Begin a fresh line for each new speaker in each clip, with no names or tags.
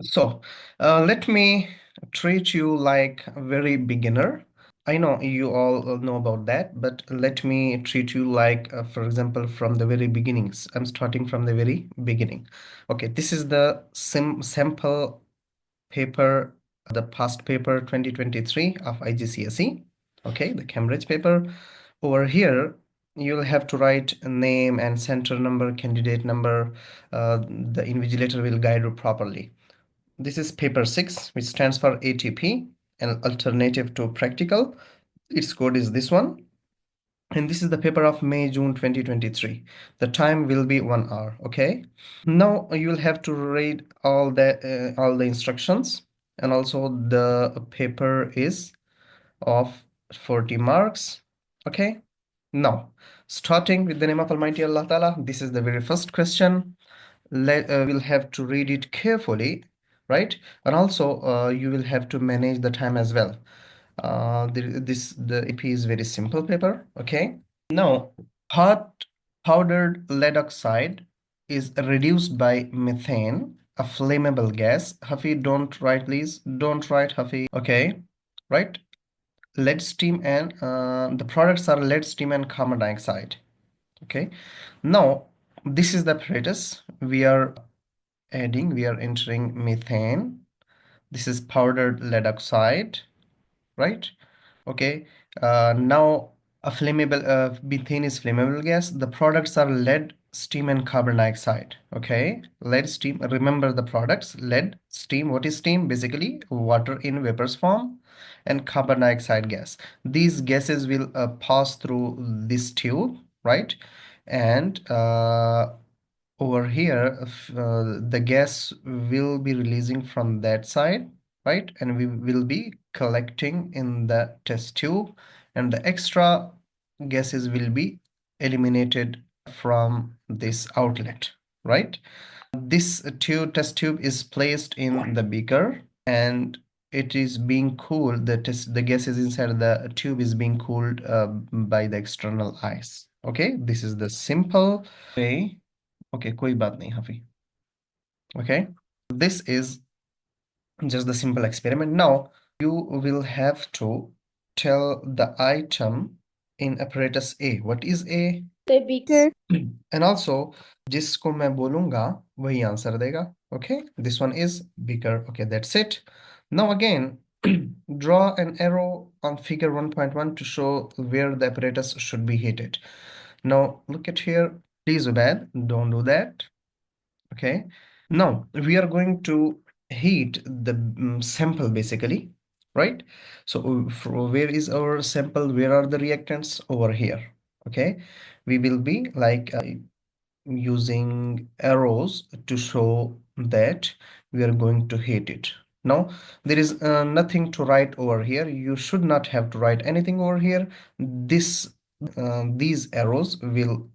So, let me treat you like a very beginner. I know you all know about that, but let me treat you like, for example, from the very beginnings. I'm starting from the very beginning. Okay, this is the sample paper, the past paper 2023 of IGCSE. Okay, the Cambridge paper. Over here, you'll have to write a name and center number, candidate number. The invigilator will guide you properly. This is paper 6, which stands for ATP, an alternative to practical. Its code is this one. And this is the paper of May, June 2023. The time will be 1 hour, okay? Now you will have to read all the instructions, and also the paper is of 40 marks, okay? Now, starting with the name of Almighty Allah Ta'ala, this is the very first question. We'll have to read it carefully, right? And also you will have to manage the time as well. The AP is very simple paper, okay? Now, hot powdered lead oxide is reduced by methane, a flammable gas. Hafi, don't write, please. Don't write, Hafi. Okay, right? Lead, steam, and the products are lead, steam, and carbon dioxide. Okay. Now, this is the apparatus. We are entering methane. This is powdered lead oxide, right? Okay. Now a flammable methane is flammable gas. The products are lead, steam, and carbon dioxide. Okay, lead, steam. Remember the products: lead, steam. What is steam? Basically, water in vapors form, and carbon dioxide gas. These gases will pass through this tube, right? And over here, the gas will be releasing from that side, right? And we will be collecting in the test tube, and the extra gases will be eliminated from this outlet, right? This test tube is placed in the beaker, and it is being cooled. The gases inside the tube is being cooled by the external ice. Okay, this is the simple way. Okay, कोई बात नहीं हाफी. Okay, this is just the simple experiment. Now you will have to tell the item in apparatus A. What is A?
The beaker.
And also, जिसको मैं बोलूंगा वही answer देगा. Okay, this one is beaker. Okay, that's it. Now again, draw an arrow on figure 1.1 to show where the apparatus should be heated. Now look at here. Please, Ubed, don't do that. Okay, now we are going to heat the sample basically, right? So where is our sample? Where are the reactants? Over here. Okay, we will be like using arrows to show that we are going to heat it. Now there is nothing to write over here. You should not have to write anything over here. These arrows will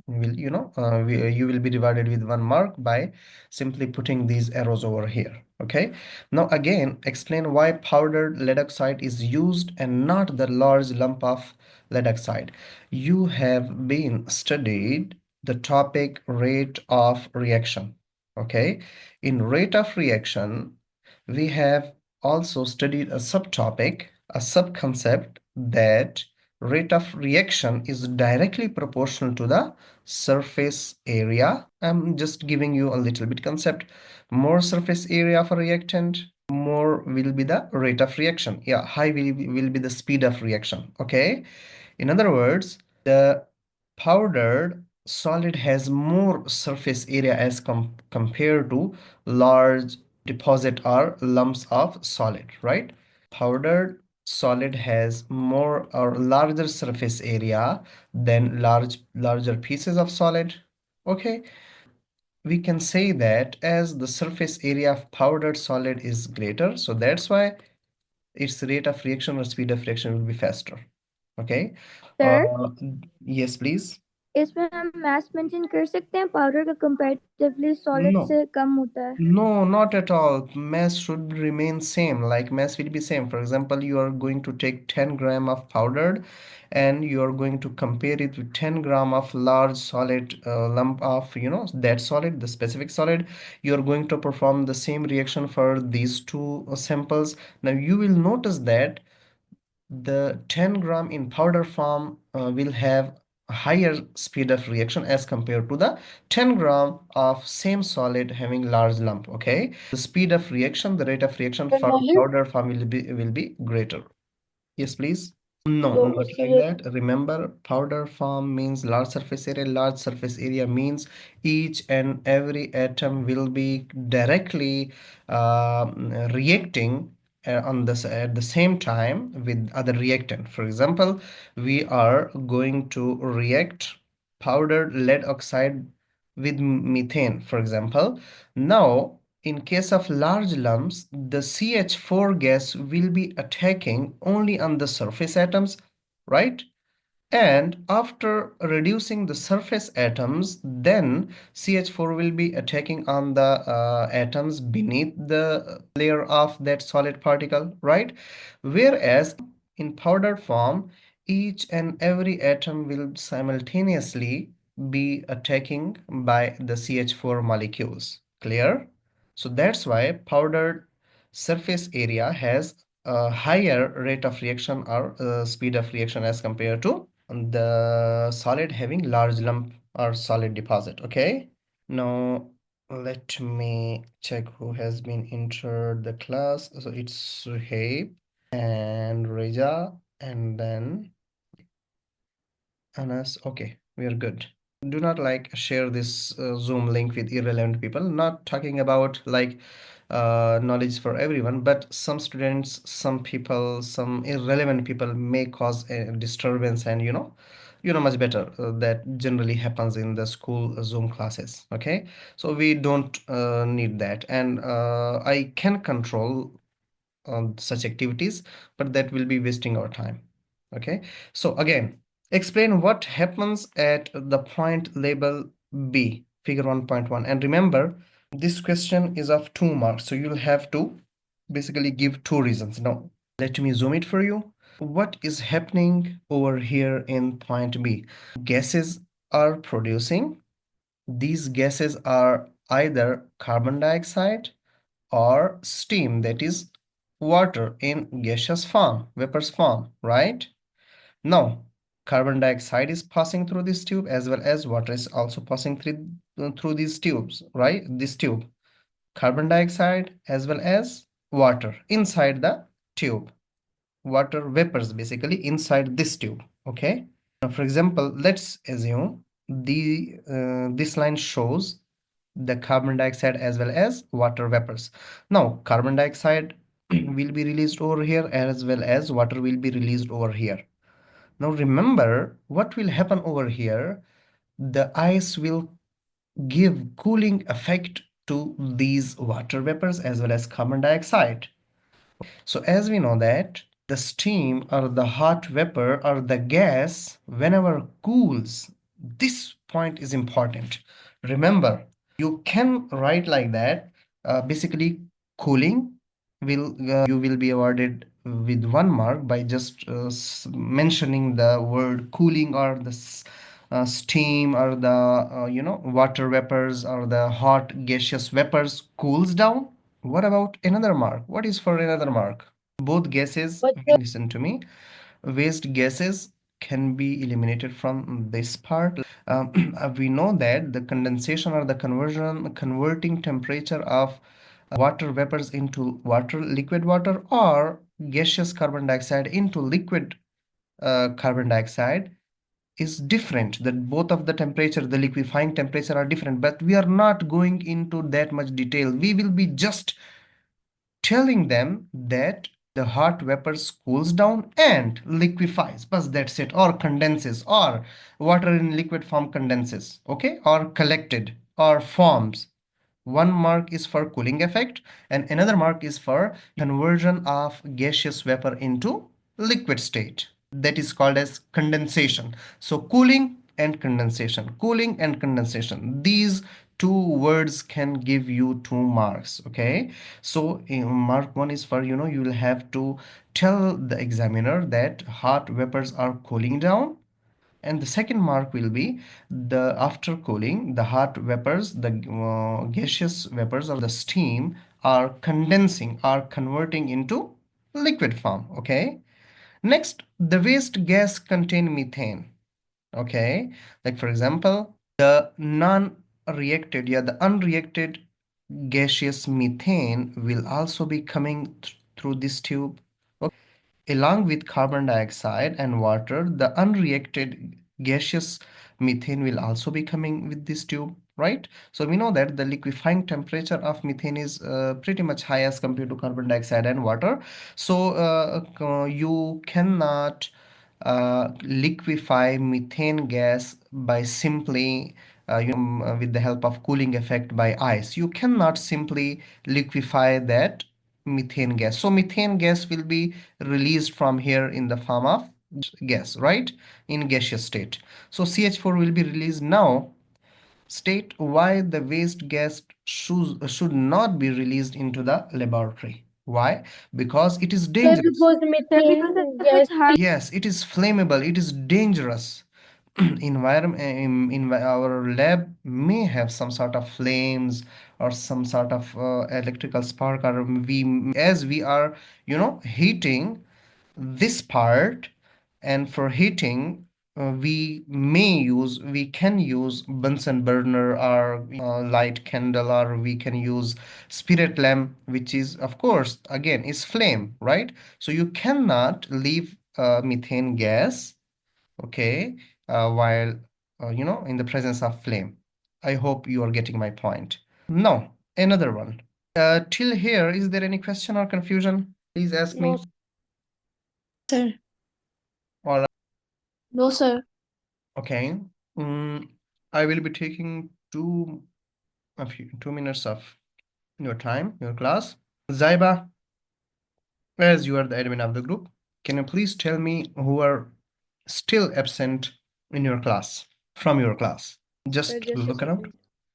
you will be rewarded with 1 mark by simply putting these arrows over here. Okay, now again explain why powdered lead oxide is used and not the large lump of lead oxide. You have been studied the topic rate of reaction. Okay, in rate of reaction we have also studied a subtopic, a subconcept, that rate of reaction is directly proportional to the surface area. I'm just giving you a little bit concept. More surface area of a reactant, more will be the rate of reaction. Yeah, high will be the speed of reaction. Okay, in other words, the powdered solid has more surface area as compared to large deposit or lumps of solid, right? Powdered solid has more or larger surface area than larger pieces of solid. Okay, we can say that as the surface area of powdered solid is greater, so that's why its rate of reaction or speed of reaction will be faster. Okay.
Sir,
Yes, please.
इसमें हम मास mention कर सकते हैं, powder का comparatively solid
No.
से कम होता है।
No, not at all. Mass should remain same. Like mass will be same. For example, you are going to take 10 gram of powdered and you are going to compare it with 10 gram of large solid lump of, that solid, the specific solid. You are going to perform the same reaction for these two samples. Now you will notice that the 10 gram in powder form will have a higher speed of reaction as compared to the 10 gram of same solid having large lump. Okay, the speed of reaction, the rate of reaction for powder form will be greater. Yes, please. No,
तो
not
उसके
like
लिए
that. Remember, powder form means large surface area. Large surface area means each and every atom will be directly reacting on this at the same time with other reactant. For example, we are going to react powdered lead oxide with methane, for example. Now, in case of large lumps, the CH4 gas will be attacking only on the surface atoms, right? And after reducing the surface atoms, then CH4 will be attacking on the atoms beneath the layer of that solid particle, right? Whereas in powdered form, each and every atom will simultaneously be attacking by the CH4 molecules. Clear? So that's why powdered surface area has a higher rate of reaction or speed of reaction as compared to the solid having large lump or solid deposit. Okay, now let me check who has been entered the class. So it's Suhaib and Reja and then Anas. Okay, we are good. Do not like share this Zoom link with irrelevant people. Not talking about like knowledge for everyone, but some students, some people, some irrelevant people may cause a disturbance, and much better that generally happens in the school Zoom classes. Okay, so we don't need that, and I can control such activities, but that will be wasting our time. Okay, so again, explain what happens at the point label B, figure 1.1. And remember, this question is of 2 marks, so you'll have to basically give two reasons. Now, let me zoom it for you. What is happening over here in point B? Gases are producing. These gases are either carbon dioxide or steam, that is water in gaseous form, vapors form, right? Now, carbon dioxide is passing through this tube as well as water is also passing through these tubes, right? This tube, carbon dioxide as well as water inside the tube, water vapors basically inside this tube. Okay, now for example, let's assume this line shows the carbon dioxide as well as water vapors. Now, carbon dioxide will be released over here as well as water will be released over here. Now, remember what will happen over here. The ice will give cooling effect to these water vapors as well as carbon dioxide. So as we know that the steam or the hot vapor or the gas whenever cools, this point is important. Remember, you can write like that. Basically, cooling you will be awarded with 1 mark by just mentioning the word cooling or the steam or the water vapors or the hot gaseous vapors cools down. What about another mark? What is for another mark? Both gases, listen to me, waste gases can be eliminated from this part. We know that the condensation or the converting temperature of water vapors into water, liquid water, or gaseous carbon dioxide into liquid carbon dioxide is different. That both of the temperature, the liquefying temperature are different, but we are not going into that much detail. We will be just telling them that the hot vapors cools down and liquefies, but that's it, or condenses, or water in liquid form condenses, okay, or collected or forms. 1 mark is for cooling effect and another mark is for conversion of gaseous vapor into liquid state, that is called as condensation. So cooling and condensation. Cooling and condensation. These two words can give you 2 marks. Okay, so mark one is for, you will have to tell the examiner that hot vapors are cooling down, and the second mark will be the after cooling the hot vapors, the gaseous vapors or the steam are condensing, are converting into liquid form. Okay, next, the waste gas contain methane. Okay, like for example, the non-reacted, yeah, the unreacted gaseous methane will also be coming through this tube. Okay, along with carbon dioxide and water, the unreacted gaseous methane will also be coming with this tube, right? So we know that the liquefying temperature of methane is pretty much high as compared to carbon dioxide and water. So you cannot liquefy methane gas by simply with the help of cooling effect by ice. You cannot simply liquefy that methane gas. So methane gas will be released from here in the form of gas, right? In gaseous state. So CH4 will be released now. State why the waste gas should not be released into the laboratory. Why? Because it is
Sir,
dangerous.
because methane gas is
Yes, it is flammable, it is dangerous. Environment in our lab may have some sort of flames or some sort of electrical spark, or we as we are heating this part, and for heating we can use Bunsen burner or light candle, or we can use spirit lamp, which is of course again is flame, right? So you cannot leave methane gas, okay, while in the presence of flame. I hope you are getting my point. Now another one. Till here, is there any question or confusion? Please ask me.
no,
Sir.
All right.
No, sir.
Okay. Mm, I will be taking 2 minutes of your time, your class. Zaiba, as you are the admin of the group, can you please tell me who are still absent in your class, from your class? Just
just a
look around.
second.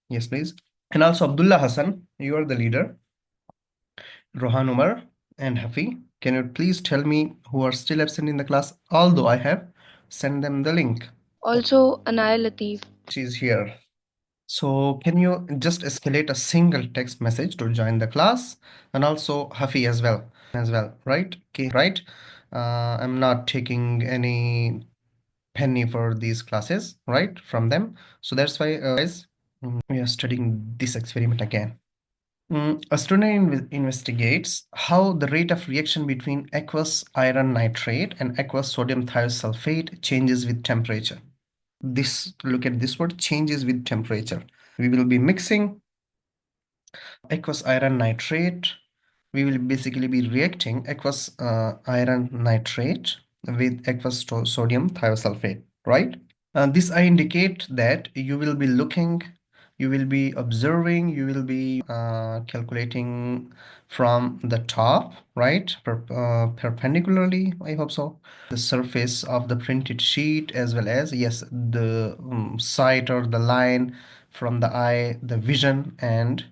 Yes, please. And also Abdullah Hassan, you are the leader. Rohan Umar and Hafi, can you please tell me who are still absent in the class? Although I have sent them the link.
Also, Anaya Latif.
She's here. So can you just escalate a single text message to join the class? And also Hafi as well, right? Okay, right. I'm not taking any penny for these classes, right, from them. So that's why, guys, we are studying this experiment again. A student investigates how the rate of reaction between aqueous iron nitrate and aqueous sodium thiosulfate changes with temperature. Look at this word, changes with temperature. We will be mixing aqueous iron nitrate. We will basically be reacting aqueous iron nitrate with aqueous sodium thiosulfate, right? This I indicate that you will be looking, you will be observing, you will be calculating from the top, right? Perpendicularly, I hope so. The surface of the printed sheet, as well as, yes, the sight or the line from the eye, the vision, and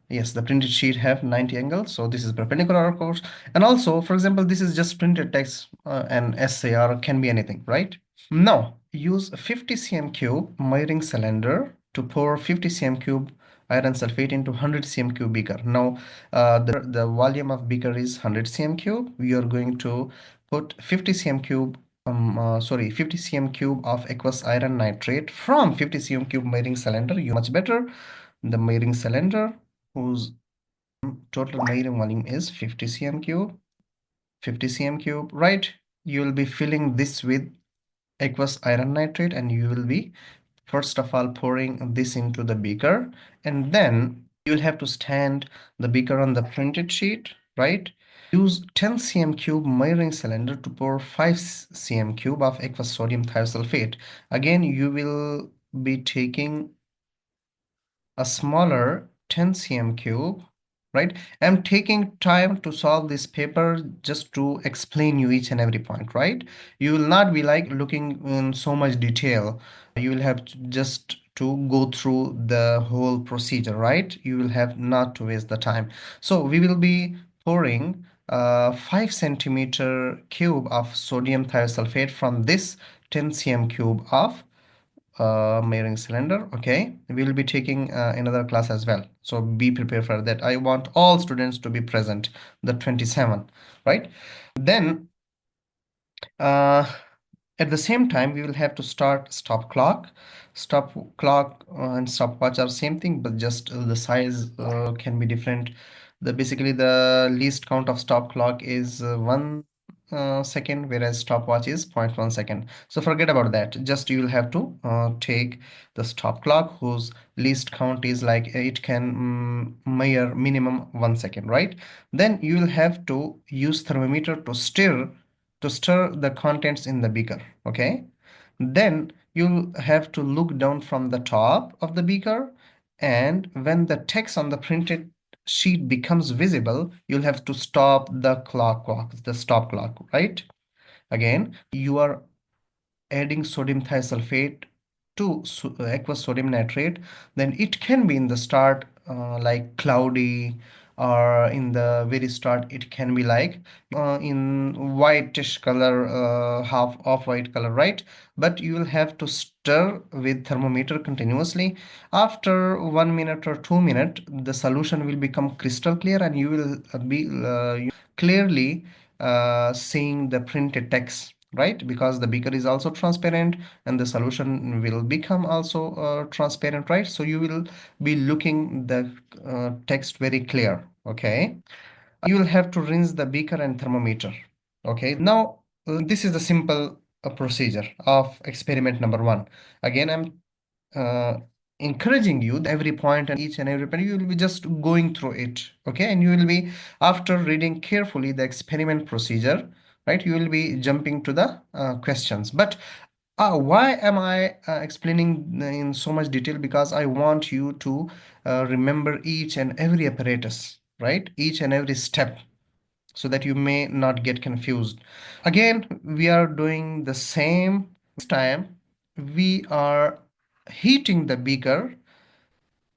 yes, the printed sheet have 90 angles, so this is perpendicular, of course. And also, for example, this is just printed text, an essay, or can be anything, right? Now, use a 50 cm cube measuring cylinder to pour 50 cm cube iron sulfate into 100 cm cube beaker. Now, the volume of beaker is 100 cm cube. We are going to put 50 cm cube 50 cm cube of aqueous iron nitrate from 50 cm cube measuring cylinder. You much better. The measuring cylinder, whose total measuring volume is 50 cm cube, 50 cm cube, right? You will be filling this with aqueous iron nitrate, and you will be first of all pouring this into the beaker, and then you'll have to stand the beaker on the printed sheet, right? Use 10 cm cube measuring cylinder to pour 5 cm cube of aqueous sodium thiosulfate. Again, you will be taking a smaller 10 cm cube right? I'm taking time to solve this paper just to explain you each and every point, right? You will not be like looking in so much detail. You will have just to go through the whole procedure, right? You will have not to waste the time. So we will be pouring 5 centimeter cube of sodium thiosulfate from this 10 cm cube of measuring cylinder. Okay, we will be taking another class as well, so be prepared for that. I want all students to be present, the 27, right? Then uh, at the same time, we will have to start stop clock. Stop clock and stopwatch are same thing, but just the size can be different. Basically the least count of stop clock is 1 second, whereas stopwatch is 0.1 second. So forget about that. Just you will have to take the stop clock whose least count is like it can measure minimum 1 second, right? Then you will have to use thermometer to stir the contents in the beaker. Okay, then you'll have to look down from the top of the beaker, and when the text on the printed sheet becomes visible, you'll have to stop the stop clock, right? Again, you are adding sodium thiosulfate to aqueous sodium nitrate. Then it can be in the start like cloudy, or in the very start it can be like in whitish color, half off white color, right? But you will have to stir with thermometer continuously. After 1 minute or 2 minutes, the solution will become crystal clear, and you will be clearly seeing the printed text, right? Because the beaker is also transparent and the solution will become also transparent, right? So you will be looking the text very clear. Okay, you will have to rinse the beaker and thermometer. Okay, now this is the simple procedure of experiment number 1. Again, I'm uh, encouraging you every point, and each and every point you will be just going through it. Okay, and you will be, after reading carefully the experiment procedure, right, you will be jumping to the questions. But why am I explaining in so much detail? Because I want you to remember each and every apparatus, right, each and every step, so that you may not get confused. Again, we are doing the same. This time we are heating the beaker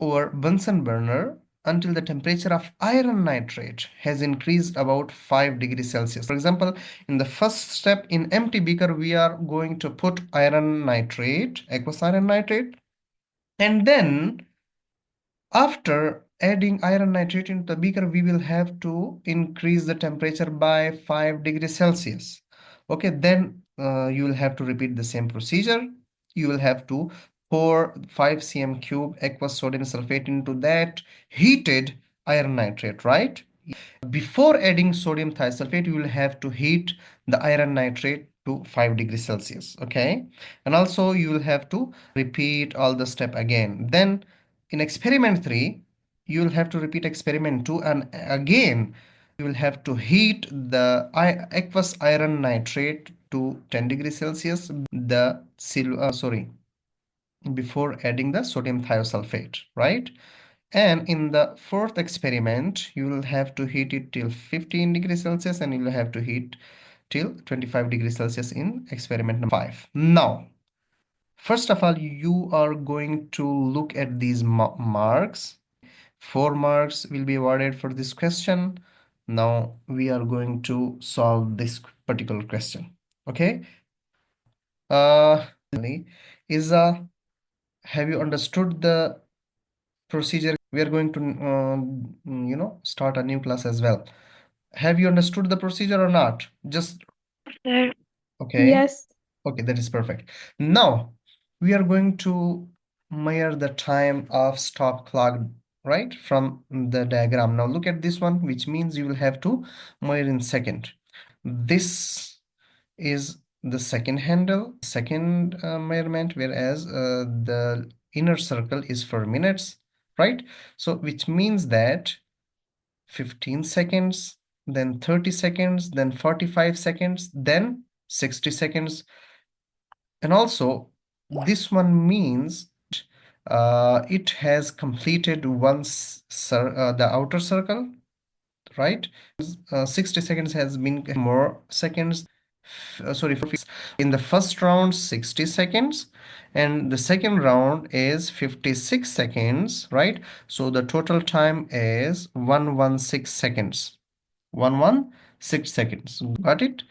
over Bunsen burner until the temperature of iron nitrate has increased about 5 degrees Celsius. For example, in the first step, in empty beaker, we are going to put iron nitrate, aqueous iron nitrate, and then after adding iron nitrate into the beaker, we will have to increase the temperature by 5 degrees Celsius. Okay, then you will have to repeat the same procedure. You will have to pour 5 cm cube aqueous sodium sulfate into that heated iron nitrate, right? Before adding sodium thiosulfate, you will have to heat the iron nitrate to 5 degrees Celsius. Okay, and also you will have to repeat all the step again. Then in experiment 3, you will have to repeat experiment 2, and again you will have to heat the aqueous iron nitrate to 10 degrees Celsius, before adding the sodium thiosulfate, right? And in the fourth experiment, you will have to heat it till 15 degrees Celsius, and you will have to heat till 25 degrees Celsius in experiment number 5. Now, first of all, you are going to look at these marks. 4 marks will be awarded for this question. Now, we are going to solve this particular question. Okay. Is have you understood the procedure? We are going to start a new class as well. Have you understood the procedure or not? Just
Sir.
okay.
Yes.
Okay, that is perfect. Now we are going to measure the time of stop clock, right, from the diagram. Now look at this one, which means you will have to measure in second. This is the second handle, second measurement, whereas the inner circle is for minutes, right? So which means that 15 seconds, then 30 seconds, then 45 seconds, then 60 seconds. And also this one means it has completed the outer circle, right? 60 seconds has been more seconds. Sorry, in the first round 60 seconds and the second round is 56 seconds, right? So the total time is 116 seconds. 116 seconds. Got it?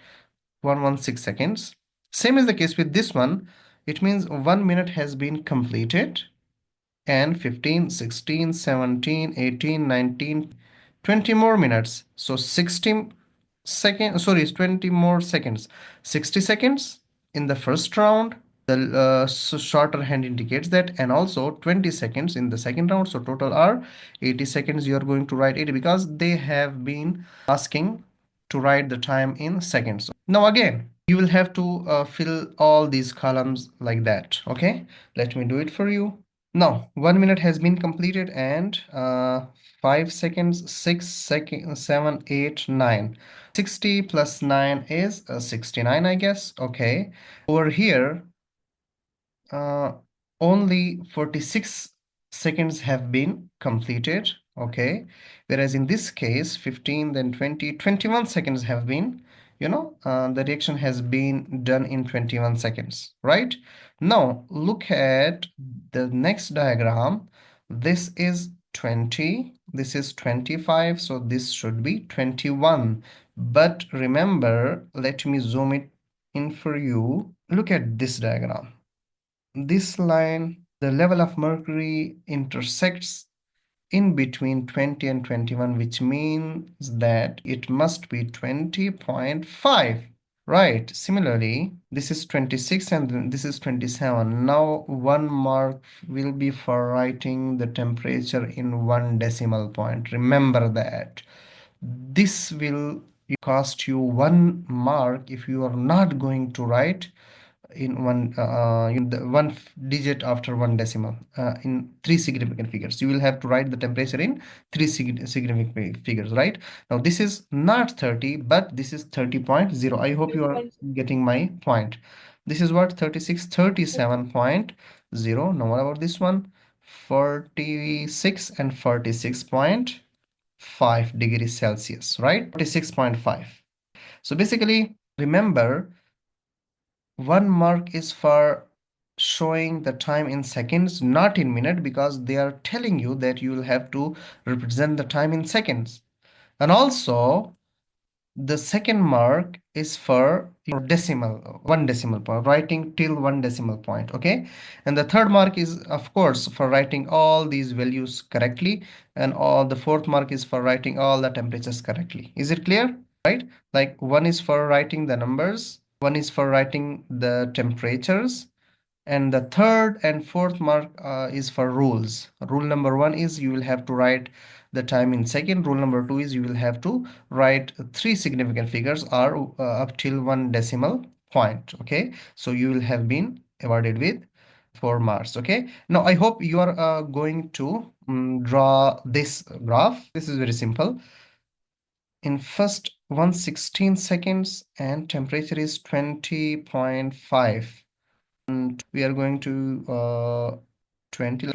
116 seconds. Same is the case with this one. It means 1 minute has been completed and 15, 16, 17, 18, 19, 20 more minutes. So 60 seconds, sorry, 20 more seconds. 60 seconds in the first round. The shorter hand indicates that, and also 20 seconds in the second round. So total are 80 seconds. You are going to write 80 because they have been asking to write the time in seconds. Now again, you will have to fill all these columns like that. Okay, let me do it for you. Now 1 minute has been completed and 5 seconds, 6 seconds, 7, 8, 9. 60 plus 9 is 69, I guess. Okay, over here uh, only 46 seconds have been completed. Okay, whereas in this case 15, then 20, 21 seconds have been, the reaction has been done in 21 seconds, right? Now look at the next diagram. This is 20, this is 25, so this should be 21. But remember, let me zoom it in for you. Look at this diagram. This line, the level of mercury intersects in between 20 and 21, which means that it must be 20.5. Right. Similarly, this is 26 and then this is 27. Now 1 mark will be for writing the temperature in 1 decimal point. Remember that. This will cost you 1 mark if you are not going to write in one digit after 1 decimal in 3 significant figures. You will have to write the temperature in 3 significant figures, right? Now this is not 30, but this is 30.0. I hope you are getting my point. This is what 36, 37.0. Now what about this one? 46 and 46.5 degrees Celsius, right? 46.5. So basically, remember, 1 mark is for showing the time in seconds, not in minute, because they are telling you that you will have to represent the time in seconds. And also, the second mark is for your decimal, 1 decimal point, writing till 1 decimal point, okay? And the third mark is, of course, for writing all these values correctly, and all the fourth mark is for writing all the temperatures correctly. Is it clear? Right? Like 1 is for writing the numbers, 1 is for writing the temperatures, and the third and fourth mark is for rules. Rule number 1 is you will have to write the time in second. Rule number 2 is you will have to write 3 significant figures or up till 1 decimal point. Okay, so you will have been awarded with 4 marks. Okay, now I hope you are going to draw this graph. This is very simple. In first 116 seconds and temperature is 20.5. And we are going to 20